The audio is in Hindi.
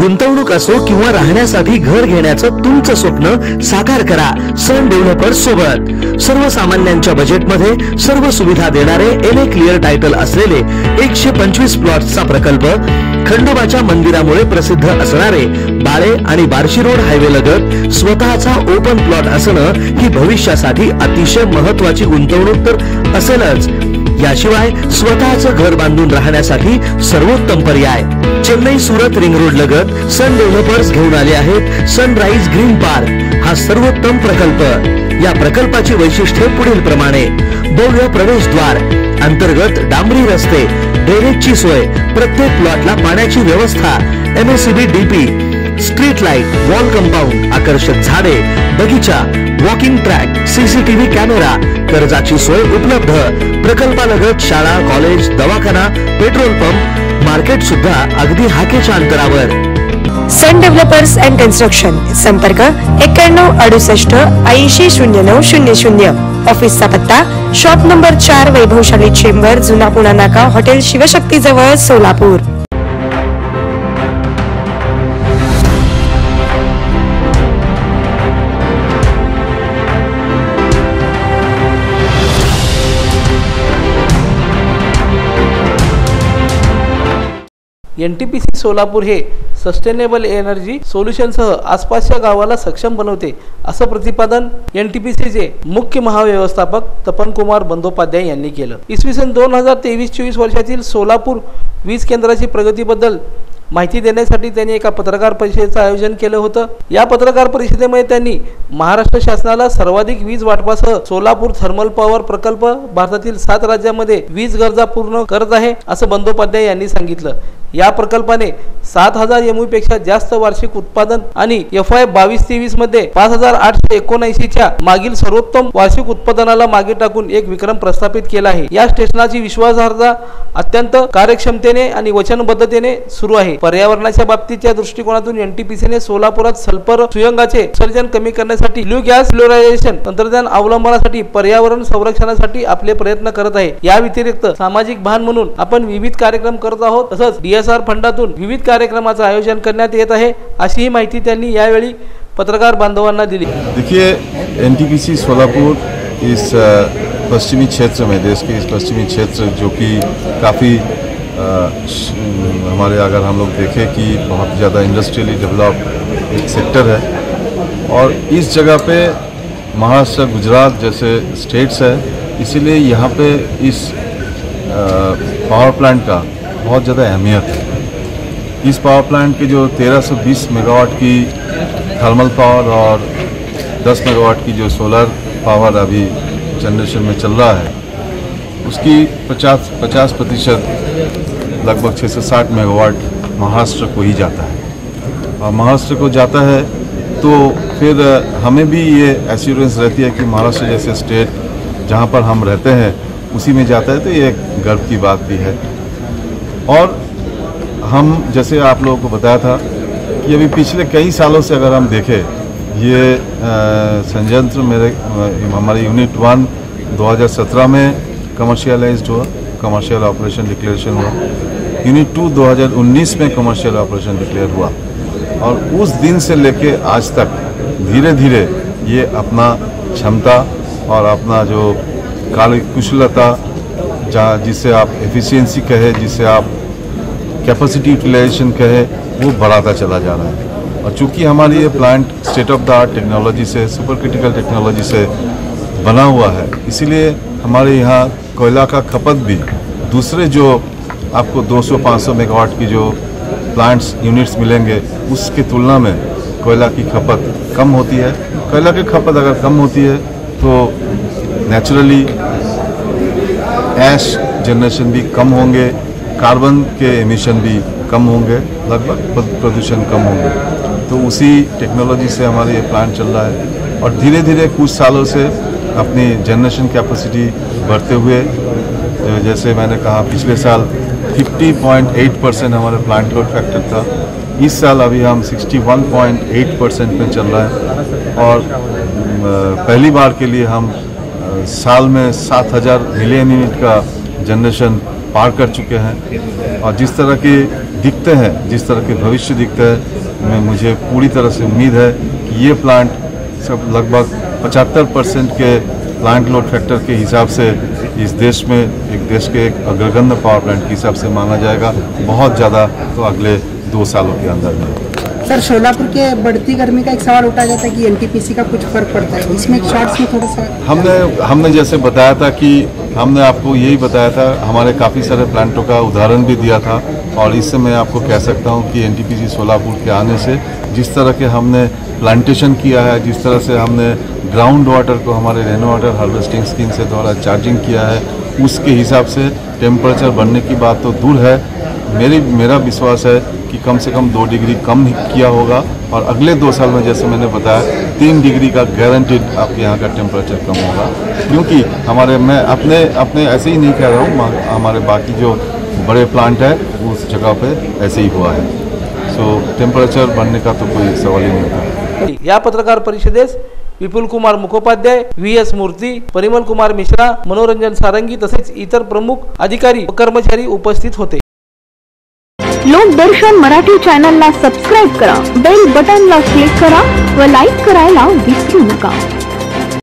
गुंतवणूक असो किंवा राहण्यासाठी घर घेण्याचं तुमचं स्वप्न साकार करा सन डेव्हलपर्स सोबत। सर्वसामान्यांच्या बजेटमध्ये सर्व सुविधा देणारे एनए क्लिअर टायटल असलेले 125 प्लॉट्सचा प्रकल्प, खंडोबाच्या मंदिरामुळे प्रसिद्ध असणारे बाळे आणि बार्शी रोड हायवे लगत स्वतःचा ओपन प्लॉट असणं ही भविष्यासाठी अतिशय महत्त्वाची गुंतवणूक तर असेलच, याशिवाय स्वतःचं घर बांधून राहण्यासाठी सर्वोत्तम पर्याय। चेन्नई सुरत रिंग रोड लगत सन डेव्हलपर्स घेऊन आले आहेत सनराइज ग्रीन पार्क हा सर्वोत्तम प्रकल्प। या प्रकल्पाची वैशिष्ट्ये पुढील प्रमाणे: भव्य प्रवेशद्वार, अंतर्गत डांबरी रस्ते, ड्रेनेजची सोय, प्रत्येक प्लॉटला पाण्याची व्यवस्था, MSCB DP, street light, wall compound, आकर्षक झाडे, बगीचा, वॉकिंग ट्रॅक, सीसीटीव्ही कॅमेरा, कर्जाची सोय उपलब्ध। प्रकल्पालगत शाळा, कॉलेज, दवाखाना, पेट्रोल पंप, मार्केट सुद्धा अगदी हाकेच्या अंतरावर। सन डेव्हलपर्स अँड कन्स्ट्रक्शन, संपर्क 91 68 80 09 00। ऑफिसचा पत्ता शॉप नंबर 4, वैभवशाली चेंबर, जुना पुणा नाका, हॉटेल शिवशक्ती जवळ, सोलापूर। NTPC सोलापूर हे सस्टेनेबल एनर्जी सोल्युशनसह आसपासच्या गावाला सक्षम बनवते, असं प्रतिपादन NTPCचे मुख्य महाव्यवस्थापक तपन कुमार बंदोपाध्याय यांनी केलं। इसवी सन 2023-24 वर्षातील सोलापूर वीज केंद्राची प्रगतीबद्दल माहिती देण्यासाठी त्यांनी एका पत्रकार परिषदेचं आयोजन केलं होतं। या पत्रकार परिषदेमध्ये त्यांनी महाराष्ट्र शासनाला सर्वाधिक वीज वाटपासह सोलापूर थर्मल पॉवर प्रकल्प भारतातील 7 राज्यांमध्ये वीज गरजा पूर्ण करत आहे, असं बंदोपाध्याय यांनी सांगितलं। या प्रकल्पाने 7000 MU पेक्षा जास्त वार्षिक उत्पादन आणि FY 22-23 मध्ये 5879 च्या मागील सर्वोत्तम वार्षिक उत्पादनाला मागे टाकून एक विक्रम प्रस्थापित केला आहे। या स्टेशनची विश्वासार्हता अत्यंत कार्यक्षमतेने आणि वचनबद्धतेने सुरू आहे। पर्यावरणाच्या बाबतीच्या दृष्टिकोनातून NTPCने सोलापुरात सल्फर सुयंगाचे उत्सर्जन कमी करण्यासाठी फ्ल्यू गॅस फ्लोरायझेशन तंत्रज्ञान अवलंबनासाठी पर्यावरण संरक्षणासाठी आपले प्रयत्न करत आहे। या व्यतिरिक्त सामाजिक भान म्हणून आपण विविध कार्यक्रम करत आहोत, तसंच DSR फंडातून विविध कार्यक्रमाचं आयोजन करण्यात येत आहे, अशी ही माहिती त्यांनी यावेळी पत्रकार बांधवांना दिली। देखिए, NTPC सोलापुर इस पश्चिमी क्षेत्र में, देश के इस पश्चिमी क्षेत्र जो कि काफ़ी हमारे अगर हम लोग देखें कि बहुत ज़्यादा इंडस्ट्रियली डेवलप एक सेक्टर है और इस जगह पे महाराष्ट्र, गुजरात जैसे स्टेट्स है, इसीलिए यहाँ पे इस पावर प्लांट का बहुत ज़्यादा अहमियत है। इस पावर प्लांट की जो 1320 मेगावाट की थर्मल पावर और 10 मेगावाट की जो सोलर पावर अभी जनरेशन में चल रहा है, उसकी 50% लगभग 6 से 60 मेगावाट महाराष्ट्र को ही जाता है। और महाराष्ट्र को जाता है तो फिर हमें भी ये एश्योरेंस रहती है कि महाराष्ट्र जैसे स्टेट जहाँ पर हम रहते हैं उसी में जाता है, तो ये एक गर्व की बात भी है। और हम जैसे आप लोगों को बताया था कि अभी पिछले कई सालों से अगर हम देखें, ये संयंत्र हमारे यूनिट 1 2017 में कमर्शियलाइज्ड हुआ, कमर्शियल ऑपरेशन डिक्लेरेशन हुआ। यूनिट 2 2019 में कमर्शियल ऑपरेशन डिक्लेयर हुआ और उस दिन से लेके आज तक धीरे धीरे ये अपना क्षमता और अपना जो कार्य कुशलता, जिसे आप एफिशिएंसी कहे, जिसे आप कैपेसिटी यूटिलाइजेशन कहे, वो बढ़ाता चला जा रहा है। और चूँकि हमारी ये plant state of the art technology से, सुपर क्रिटिकल टेक्नोलॉजी से बना हुआ है, इसीलिए हमारे यहाँ कोयला का खपत भी दूसरे जो आपको 200-500 मेगावाट की जो प्लांट्स यूनिट्स मिलेंगे उसकी तुलना में कोयला की खपत कम होती है। कोयला की खपत अगर कम होती है तो नेचुरली ऐश जनरेशन भी कम होंगे, कार्बन के एमिशन भी कम होंगे, लगभग प्रदूषण कम होंगे। तो उसी टेक्नोलॉजी से हमारे ये प्लांट चल रहा है और धीरे धीरे कुछ सालों से अपनी जनरेशन कैपेसिटी बढ़ते हुए, जैसे मैंने कहा पिछले साल 50.8% हमारे प्लांट लोड फैक्टर था, इस साल अभी हम 61.8% में चल रहा है और पहली बार के लिए हम साल में 7000 मिलियन यूनिट का जनरेशन पार कर चुके हैं। और जिस तरह की दिखते हैं, जिस तरह के भविष्य दिखते हैं, मुझे पूरी तरह से उम्मीद है कि ये प्लांट सब लगभग 75% के प्लांट लोड फैक्टर के हिसाब से इस देश में देश के एक अग्रगण्य पावर प्लांट के हिसाब से माना जाएगा, बहुत ज़्यादा तो अगले 2 सालों के अंदर में। सर, शोलापुर के बढ़ती गर्मी का एक सवाल उठाया जाता है कि एनटीपीसी का कुछ फर्क पड़ता है, इसमें शॉर्ट्स में थोड़ा सा हमने जैसे बताया था कि हमने आपको यही बताया था, हमारे काफ़ी सारे प्लांटों का उदाहरण भी दिया था, और इससे मैं आपको कह सकता हूँ कि एनटीपीसी सोलापुर के आने से जिस तरह के हमने प्लांटेशन किया है, जिस तरह से हमने ग्राउंड वाटर को हमारे रेन वाटर हार्वेस्टिंग स्कीम से द्वारा चार्जिंग किया है, उसके हिसाब से टेम्परेचर बढ़ने की बात तो दूर है, मेरा विश्वास है कि कम से कम 2 डिग्री कम किया होगा, और अगले 2 साल में जैसे मैंने बताया 3 डिग्री का गारंटीड आपके यहाँ का टेम्परेचर कम होगा, क्योंकि मैं अपने ऐसे ही नहीं कह रहा हूँ, हमारे बाकी जो बड़े प्लांट है उस जगह पे ऐसे ही हुआ है। सो टेम्परेचर बढ़ने का तो कोई सवाल ही नहीं था। या पत्रकार परिषदेस विपुल कुमार मुखोपाध्याय, व्ही.एस. मूर्ती, परिमल कुमार मिश्रा, मनोरंजन सारंगी तसेच इतर प्रमुख अधिकारी व कर्मचारी उपस्थित होते। लोकदर्शन मराठी चॅनलला सबस्क्राईब करा, बेल बटनला क्लिक करा व लाईक करायला विसरू नका।